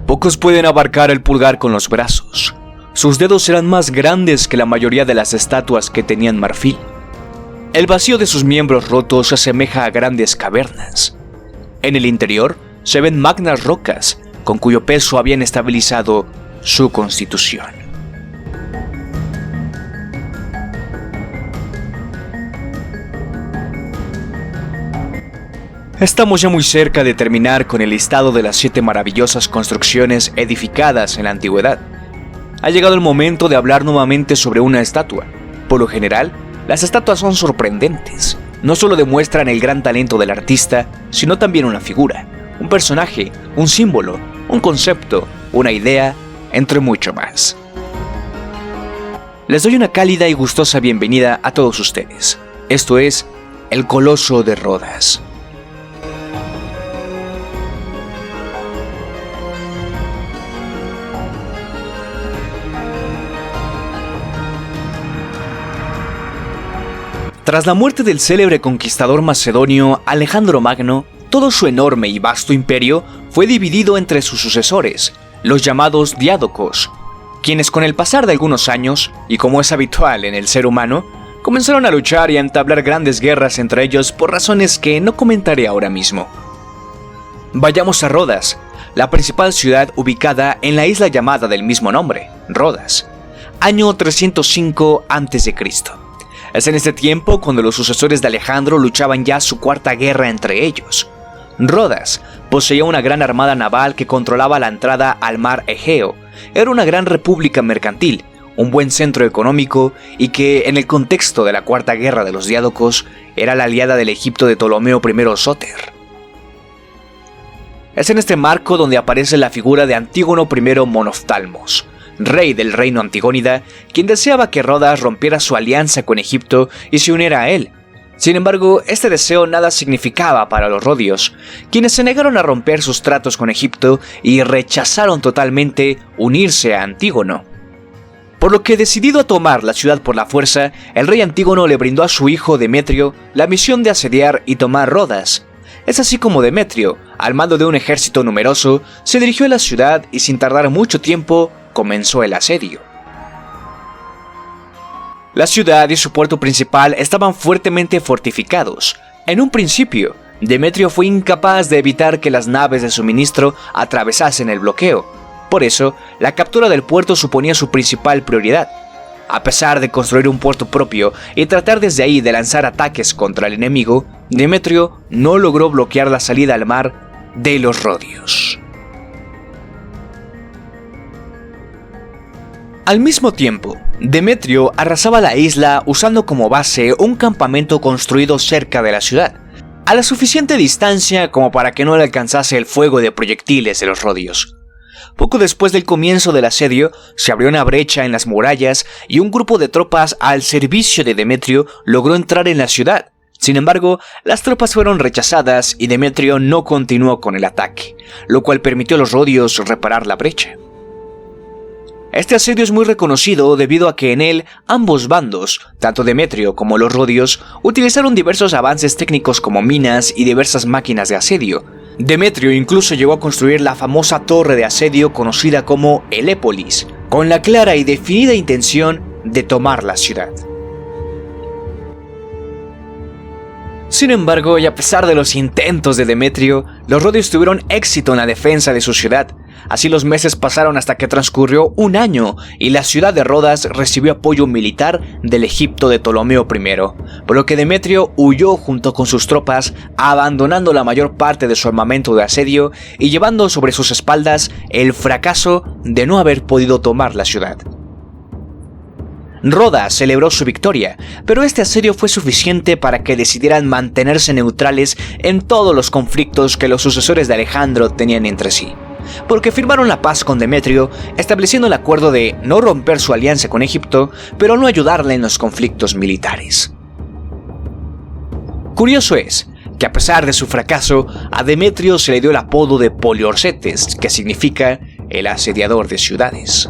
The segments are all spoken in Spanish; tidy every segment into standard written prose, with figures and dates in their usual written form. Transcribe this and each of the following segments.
Pocos pueden abarcar el pulgar con los brazos. Sus dedos eran más grandes que la mayoría de las estatuas que tenían marfil. El vacío de sus miembros rotos se asemeja a grandes cavernas. En el interior se ven magnas rocas, con cuyo peso habían estabilizado su constitución. Estamos ya muy cerca de terminar con el listado de las 7 maravillosas construcciones edificadas en la antigüedad. Ha llegado el momento de hablar nuevamente sobre una estatua. Por lo general, las estatuas son sorprendentes. No solo demuestran el gran talento del artista, sino también una figura, un personaje, un símbolo, un concepto, una idea, entre mucho más. Les doy una cálida y gustosa bienvenida a todos ustedes. Esto es el Coloso de Rodas. Tras la muerte del célebre conquistador macedonio Alejandro Magno, todo su enorme y vasto imperio fue dividido entre sus sucesores, los llamados diádocos, quienes con el pasar de algunos años, y como es habitual en el ser humano, comenzaron a luchar y a entablar grandes guerras entre ellos por razones que no comentaré ahora mismo. Vayamos a Rodas, la principal ciudad ubicada en la isla llamada del mismo nombre, Rodas, año 305 a.C. Es en este tiempo cuando los sucesores de Alejandro luchaban ya su cuarta guerra entre ellos. Rodas poseía una gran armada naval que controlaba la entrada al mar Egeo. Era una gran república mercantil, un buen centro económico y que, en el contexto de la cuarta guerra de los diádocos, era la aliada del Egipto de Ptolomeo I Sóter. Es en este marco donde aparece la figura de Antígono I Monoftalmos, rey del reino antigónida, quien deseaba que Rodas rompiera su alianza con Egipto y se uniera a él. Sin embargo, este deseo nada significaba para los rodios, quienes se negaron a romper sus tratos con Egipto y rechazaron totalmente unirse a Antígono. Por lo que, decidido a tomar la ciudad por la fuerza, el rey Antígono le brindó a su hijo Demetrio la misión de asediar y tomar Rodas. Es así como Demetrio, al mando de un ejército numeroso, se dirigió a la ciudad y sin tardar mucho tiempo, comenzó el asedio. La ciudad y su puerto principal estaban fuertemente fortificados. En un principio, Demetrio fue incapaz de evitar que las naves de suministro atravesasen el bloqueo. Por eso, la captura del puerto suponía su principal prioridad. A pesar de construir un puerto propio y tratar desde ahí de lanzar ataques contra el enemigo, Demetrio no logró bloquear la salida al mar de los rodios. Al mismo tiempo, Demetrio arrasaba la isla usando como base un campamento construido cerca de la ciudad, a la suficiente distancia como para que no le alcanzase el fuego de proyectiles de los rodios. Poco después del comienzo del asedio, se abrió una brecha en las murallas y un grupo de tropas al servicio de Demetrio logró entrar en la ciudad. Sin embargo, las tropas fueron rechazadas y Demetrio no continuó con el ataque, lo cual permitió a los rodios reparar la brecha. Este asedio es muy reconocido debido a que en él ambos bandos, tanto Demetrio como los rodios, utilizaron diversos avances técnicos como minas y diversas máquinas de asedio. Demetrio incluso llegó a construir la famosa torre de asedio conocida como Helépolis, con la clara y definida intención de tomar la ciudad. Sin embargo, y a pesar de los intentos de Demetrio, los rodios tuvieron éxito en la defensa de su ciudad. Así los meses pasaron hasta que transcurrió un año y la ciudad de Rodas recibió apoyo militar del Egipto de Ptolomeo I, por lo que Demetrio huyó junto con sus tropas, abandonando la mayor parte de su armamento de asedio y llevando sobre sus espaldas el fracaso de no haber podido tomar la ciudad. Rodas celebró su victoria, pero este asedio fue suficiente para que decidieran mantenerse neutrales en todos los conflictos que los sucesores de Alejandro tenían entre sí, porque firmaron la paz con Demetrio, estableciendo el acuerdo de no romper su alianza con Egipto, pero no ayudarle en los conflictos militares. Curioso es que a pesar de su fracaso, a Demetrio se le dio el apodo de Poliorcetes, que significa el asediador de ciudades.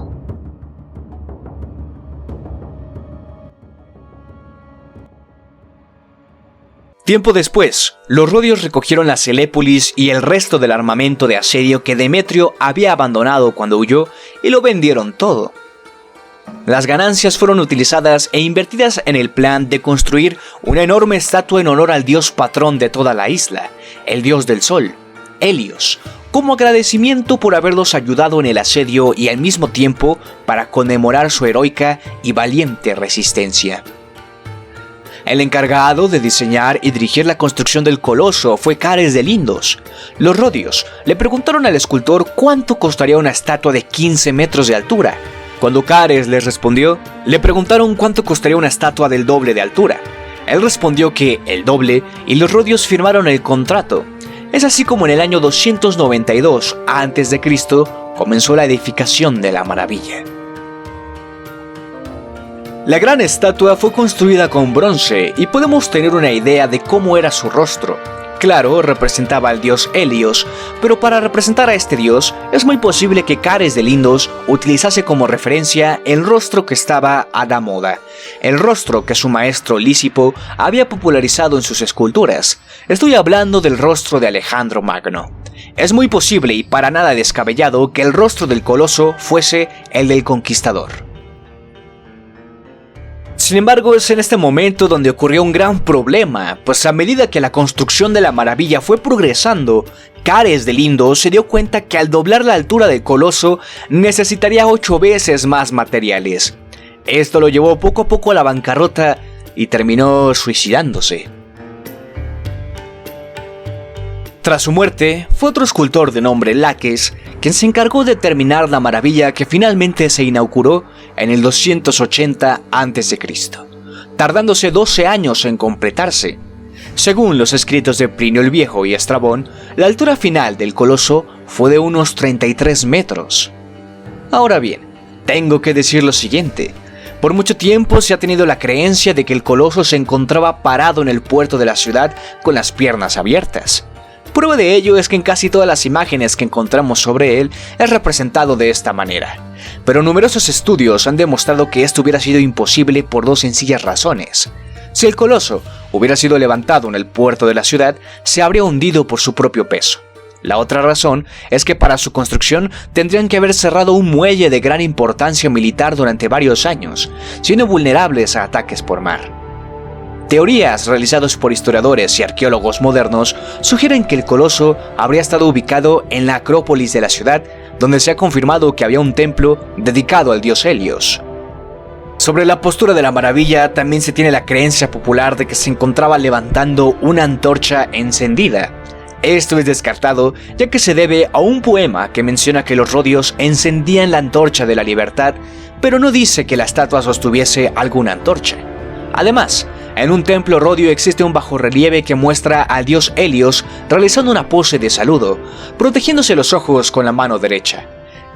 Tiempo después, los rodios recogieron la Celépolis y el resto del armamento de asedio que Demetrio había abandonado cuando huyó y lo vendieron todo. Las ganancias fueron utilizadas e invertidas en el plan de construir una enorme estatua en honor al dios patrón de toda la isla, el dios del sol, Helios, como agradecimiento por haberlos ayudado en el asedio y al mismo tiempo para conmemorar su heroica y valiente resistencia. El encargado de diseñar y dirigir la construcción del coloso fue Cares de Lindos. Los rodios le preguntaron al escultor cuánto costaría una estatua de 15 metros de altura. Cuando Cares les respondió, le preguntaron cuánto costaría una estatua del doble de altura. Él respondió que el doble y los rodios firmaron el contrato. Es así como en el año 292 a.C. comenzó la edificación de la maravilla. La gran estatua fue construida con bronce y podemos tener una idea de cómo era su rostro. Claro, representaba al dios Helios, pero para representar a este dios es muy posible que Cares de Lindos utilizase como referencia el rostro que estaba a la moda, el rostro que su maestro Lisipo había popularizado en sus esculturas. Estoy hablando del rostro de Alejandro Magno. Es muy posible y para nada descabellado que el rostro del coloso fuese el del conquistador. Sin embargo, es en este momento donde ocurrió un gran problema, pues a medida que la construcción de la maravilla fue progresando, Cares de Lindos se dio cuenta que al doblar la altura del coloso necesitaría 8 veces más materiales. Esto lo llevó poco a poco a la bancarrota y terminó suicidándose. Tras su muerte, fue otro escultor de nombre Laques quien se encargó de terminar la maravilla que finalmente se inauguró en el 280 a.C., tardándose 12 años en completarse. Según los escritos de Plinio el Viejo y Estrabón, la altura final del coloso fue de unos 33 metros. Ahora bien, tengo que decir lo siguiente. Por mucho tiempo se ha tenido la creencia de que el coloso se encontraba parado en el puerto de la ciudad con las piernas abiertas. Prueba de ello es que en casi todas las imágenes que encontramos sobre él es representado de esta manera. Pero numerosos estudios han demostrado que esto hubiera sido imposible por dos sencillas razones. Si el coloso hubiera sido levantado en el puerto de la ciudad, se habría hundido por su propio peso. La otra razón es que para su construcción tendrían que haber cerrado un muelle de gran importancia militar durante varios años, siendo vulnerables a ataques por mar. Teorías realizadas por historiadores y arqueólogos modernos sugieren que el coloso habría estado ubicado en la Acrópolis de la ciudad, donde se ha confirmado que había un templo dedicado al dios Helios. Sobre la postura de la maravilla también se tiene la creencia popular de que se encontraba levantando una antorcha encendida. Esto es descartado, ya que se debe a un poema que menciona que los rodios encendían la antorcha de la libertad, pero no dice que la estatua sostuviese alguna antorcha. Además, en un templo rodio existe un bajorrelieve que muestra al dios Helios realizando una pose de saludo, protegiéndose los ojos con la mano derecha.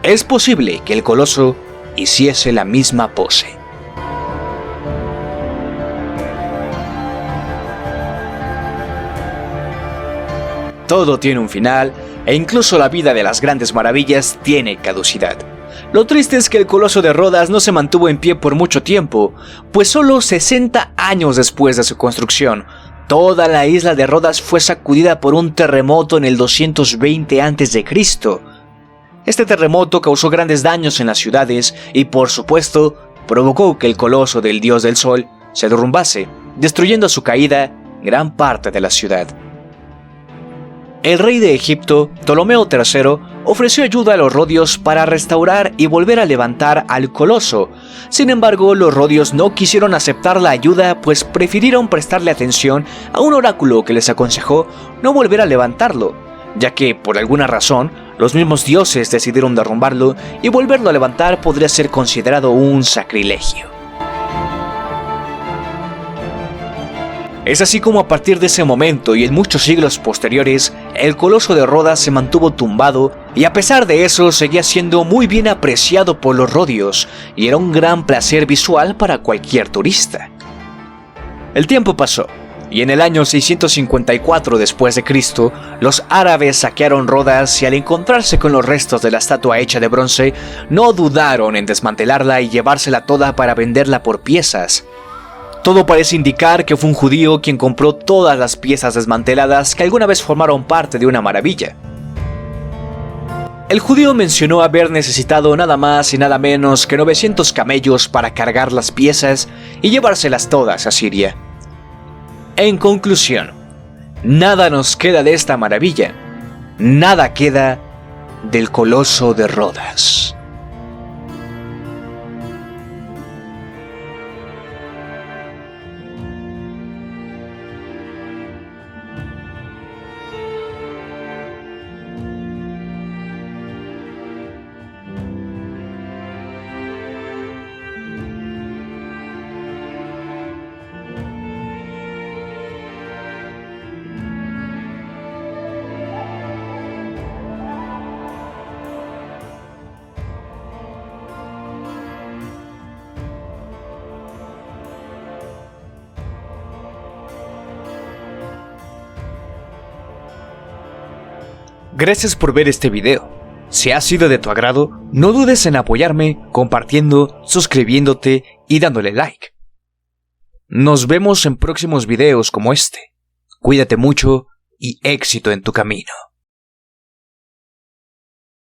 Es posible que el coloso hiciese la misma pose. Todo tiene un final, e incluso la vida de las grandes maravillas tiene caducidad. Lo triste es que el coloso de Rodas no se mantuvo en pie por mucho tiempo, pues solo 60 años después de su construcción, toda la isla de Rodas fue sacudida por un terremoto en el 220 a.C. Este terremoto causó grandes daños en las ciudades y, por supuesto, provocó que el coloso del dios del sol se derrumbase, destruyendo a su caída gran parte de la ciudad. El rey de Egipto, Ptolomeo III, ofreció ayuda a los rodios para restaurar y volver a levantar al coloso. Sin embargo, los rodios no quisieron aceptar la ayuda, pues prefirieron prestarle atención a un oráculo que les aconsejó no volver a levantarlo, ya que, por alguna razón, los mismos dioses decidieron derrumbarlo y volverlo a levantar podría ser considerado un sacrilegio. Es así como a partir de ese momento y en muchos siglos posteriores, el coloso de Rodas se mantuvo tumbado y a pesar de eso seguía siendo muy bien apreciado por los rodios y era un gran placer visual para cualquier turista. El tiempo pasó y en el año 654 después de Cristo, los árabes saquearon Rodas y al encontrarse con los restos de la estatua hecha de bronce, no dudaron en desmantelarla y llevársela toda para venderla por piezas. Todo parece indicar que fue un judío quien compró todas las piezas desmanteladas que alguna vez formaron parte de una maravilla. El judío mencionó haber necesitado nada más y nada menos que 900 camellos para cargar las piezas y llevárselas todas a Siria. En conclusión, nada nos queda de esta maravilla, nada queda del Coloso de Rodas. Gracias por ver este video. Si ha sido de tu agrado, no dudes en apoyarme compartiendo, suscribiéndote y dándole like. Nos vemos en próximos videos como este. Cuídate mucho y éxito en tu camino.